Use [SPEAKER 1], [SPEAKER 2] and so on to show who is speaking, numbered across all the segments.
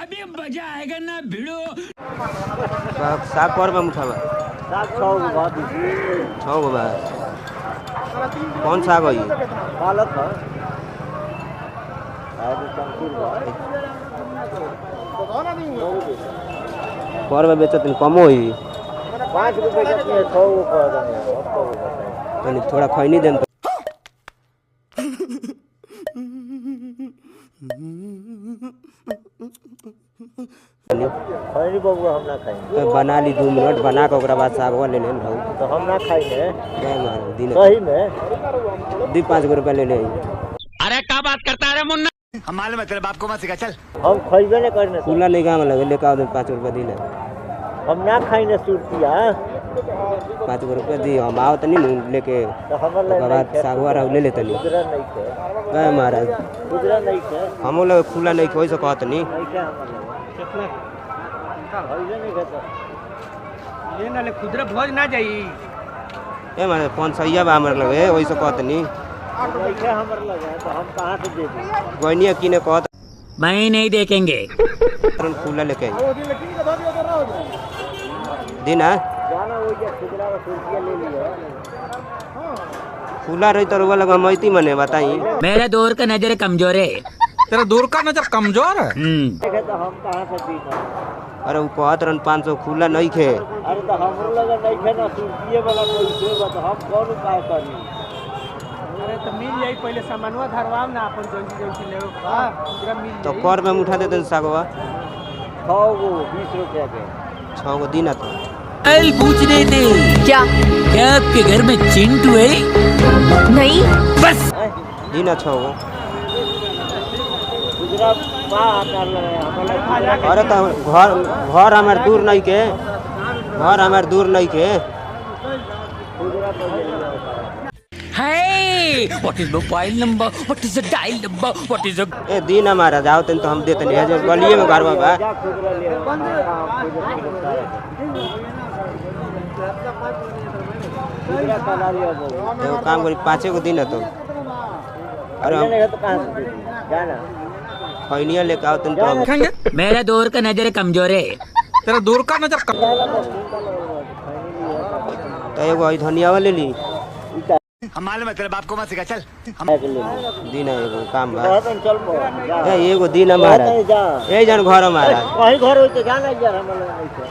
[SPEAKER 1] अभी मजा आएगा ना भिड़ो।
[SPEAKER 2] साग पर में मुठावा
[SPEAKER 3] साग 6
[SPEAKER 2] गो बा। कौन साग है?
[SPEAKER 3] पालक है
[SPEAKER 2] पर में बेचत कम होई
[SPEAKER 3] 5 रुपए के 100
[SPEAKER 2] तनी थोड़ा खैनी देम तो
[SPEAKER 3] खैनी बबुआ हम ना खाएंगे।
[SPEAKER 2] बना ली 2 मिनट बना के ओकरा बाद सागवा ले लेन रहू
[SPEAKER 3] तो हम ना खाएंगे
[SPEAKER 2] क्या मार दिन
[SPEAKER 3] सही में
[SPEAKER 2] 5 रुपया ले ले।
[SPEAKER 1] अरे क्या बात करता है मुन्ना? हम मालूम है तेरे बाप को मत सिखा चल।
[SPEAKER 3] हम खइबे नहीं करने तो।
[SPEAKER 2] खुला नहीं काम लगे लेके आओ 5 रुपया दिले
[SPEAKER 3] हम ना खाएंगे सुरतिया
[SPEAKER 2] 5 रुपया दी हम आओ तनी लेके
[SPEAKER 3] तो हमर ले
[SPEAKER 2] बाद सागवा रह ले लेतनी
[SPEAKER 3] गुजरा नहीं के
[SPEAKER 2] क्या महाराज
[SPEAKER 3] गुजरा नहीं के
[SPEAKER 2] हम लोग खुला नहीं कोई से कहत नहीं
[SPEAKER 3] नहीं के हमर कितना खइबे नहीं के तो
[SPEAKER 1] ये ना ले खुदरा भोज ना जाई।
[SPEAKER 2] ए मारे 500 बा हमर लगे ओइ से कहत नहीं
[SPEAKER 3] नहीं के हमर लगे तो हम कहां से दे दी
[SPEAKER 2] गोइनिया किने कहत
[SPEAKER 1] मैं नहीं देखेंगे।
[SPEAKER 2] तुरंत खुला लेके आई दीना
[SPEAKER 3] जाना हो गया खुदरा का सुरतिया ले लियो
[SPEAKER 2] खुला रही तो रुआ लगा मैती मने बताई
[SPEAKER 1] मेरा दौर का नजर कमजोर है।
[SPEAKER 4] तेरा दूर का नजर कमजोर है।
[SPEAKER 3] देखे तो हम कहां से दी
[SPEAKER 2] अरे वो कहत रन 500 खुला नहीं खे
[SPEAKER 3] अरे तो हमरो लगे नहीं खे ना सुरतिये वाला पैसे बा तो हम कौन उपाय करी।
[SPEAKER 5] अरे तो मिल जाई पहले सामानवा धरवाम ना अपन जल्दी ले हां पूरा मिल
[SPEAKER 2] तो कर में उठा देते सागवा
[SPEAKER 3] 6 गो 20 रुपया के
[SPEAKER 2] 6 गो दीना तो
[SPEAKER 1] कल पूछ रहे थे
[SPEAKER 6] क्या?
[SPEAKER 1] क्या आपके घर में चिंटू है?
[SPEAKER 6] नहीं।
[SPEAKER 1] बस
[SPEAKER 2] दीना 6 गो
[SPEAKER 3] गुजरा मां कर ले हमला
[SPEAKER 2] अरे तो घर हमार दूर नहीं के घर हमार दूर नहीं के
[SPEAKER 3] गुजरा तो ले लियो
[SPEAKER 1] Hey, what is mobile number? What is the dial number? What is the
[SPEAKER 2] ए दीना हमारा जाओ तन तो हम देते नहीं है जो गलिए में घर बा
[SPEAKER 3] जा खुदरा ले गुजरा कला लियो बाबू
[SPEAKER 2] एगो काम करी 5 गो दीना तो अरे हम
[SPEAKER 3] नहीं तो कहां से दे जाना
[SPEAKER 2] खैनिया लेके आओ तन तो हम
[SPEAKER 1] मेरा दौर का नजर कमजोर है।
[SPEAKER 4] तेरा दूर का नजर
[SPEAKER 2] तो एगो ई धनियावा ले ली
[SPEAKER 1] हम मालूम है तेरे बाप को मत सिखा चल।
[SPEAKER 2] दीना एगो काम बा
[SPEAKER 3] चल पो
[SPEAKER 2] ए एगो दीना हमारा
[SPEAKER 3] जा
[SPEAKER 2] ए जन घर हमारा
[SPEAKER 3] कहीं घर होते जाना यार हमला नहीं थे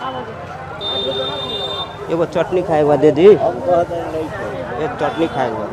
[SPEAKER 2] एगो चटनी खाएगा दे दी
[SPEAKER 3] हम कहते नहीं थे
[SPEAKER 2] एक चटनी खाएगा